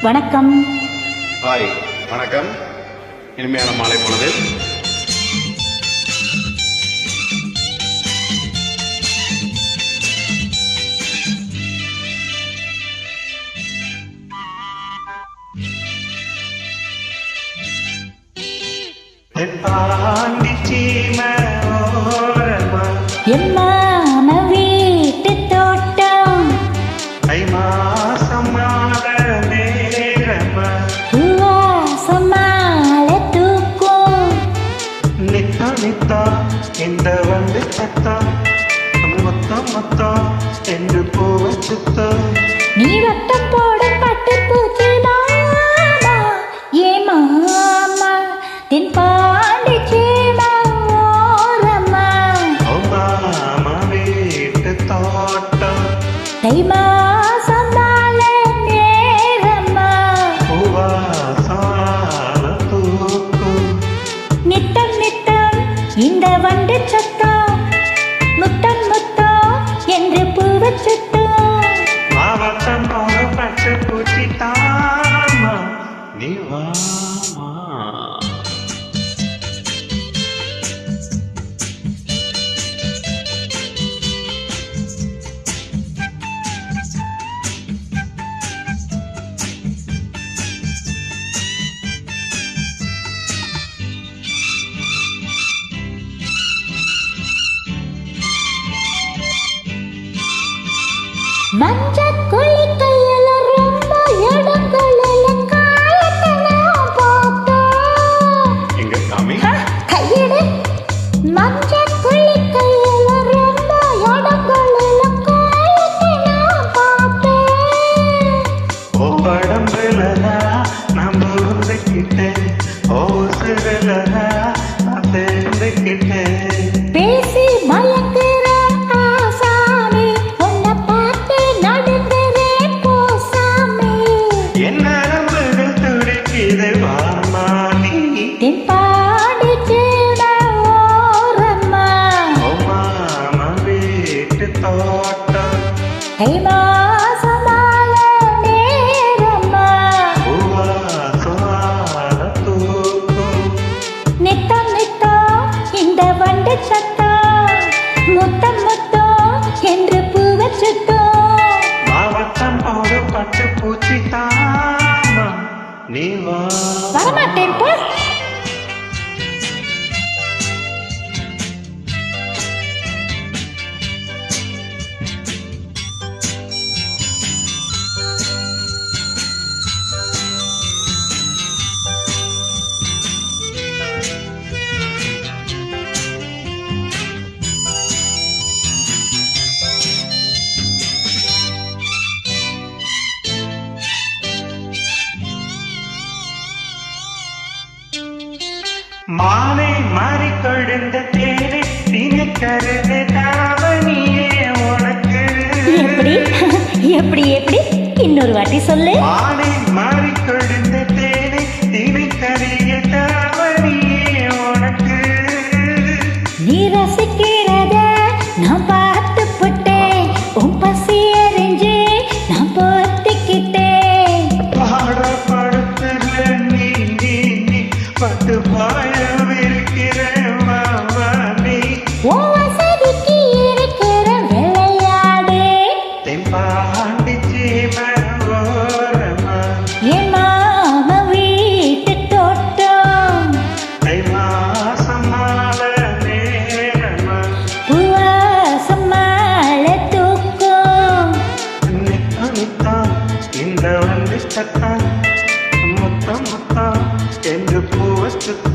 வணக்கம். ஹாய், வணக்கம். இனிமையான மாலை பொழுது. எம்மான வீட்டு தோட்டம் வாசமால தூக்கும் இந்த வந்து சத்தம் மொத்தம் மொத்தம் என்று போவ சுத்தம் நீ வட்டம் போட பட்டு பூச்சி மாமா ஏ மாமா தென் பாண்டி சீமாரம்மா மாமா வீட்டு தோட்டம் தை மாசமால நேரம்மா பூவாசால தூக்கும் நித்தம் நித்தம் இந்த வண்டு சத்தம் முத்தம் முத்தம் என்று பூவ சுத்தம் மாவட்டம் போக பட்டு பூச்சி தாமா நீ வாமா மஞ்ச கொள்ளி கையில ரொம்ப இடங்களில காயத்தெல்லாம் பார்த்தோம். எங்க சாமி? கையிடு மஞ்ச கொள்ளி கையில ரொம்ப இடங்களில காயத்தெல்லாம் பார்த்தேன். ஓ படம்புலனா நான் புரிந்துக்கிட்டேன் ஓ சிறுலனா நான் தெரிந்துக்கிட்டேன் பேசி மயக்குற ஆசாமி உன்னை பார்த்து நடுங்குறேன் போசாமி என் நரம்புகள் துடிக்குது வாமா நீ தென்பாடி சீட ஓரம்மா ஓ மாமா வீட்டு தோட்டம் தை மாசமால நேரம்மா பூவாசால தூக்கும் நித்தம் நித்தம் இந்த வண்டு சத்தம் முத்தம் முத்தம் என்று பூவ சுத்தம் மாவட்டம் போடு பட்டு பூச்சி தாமா நீ வா வரமாட்டேன் போ. மாலை மாறி கொழுந்த தேனை தினக்கருது தாவணியே உனக்கு எப்படி எப்படி எப்படி இன்னொரு வாட்டி சொல்லு. மாலை மாறி கொழுந்த தேனை தினக்கரிய தாவணியே உனக்கு நீ ரசிக்கிறத நான் பார்த்து புட்டேன் உன் பசி அறிஞ்சு நான் போத்திக்கிட்டேன் பாடப்படுத்துற நீ நீ நீ பட்டு பாயம் இருக்கிற மாமா நீ உன் வசதிக்கு இருக்கிற விளையாடு தெம்பாண்டி சீமை ஓரமா என் மாமா வீட்டு தோட்டம் தை மாசமால நேரமா பூவாசம் மாலை தூக்கும் நித்தம் நித்தம் இந்த வந்து சத்தம் முத்தம் முத்தம் என்று பூவ சுத்தம்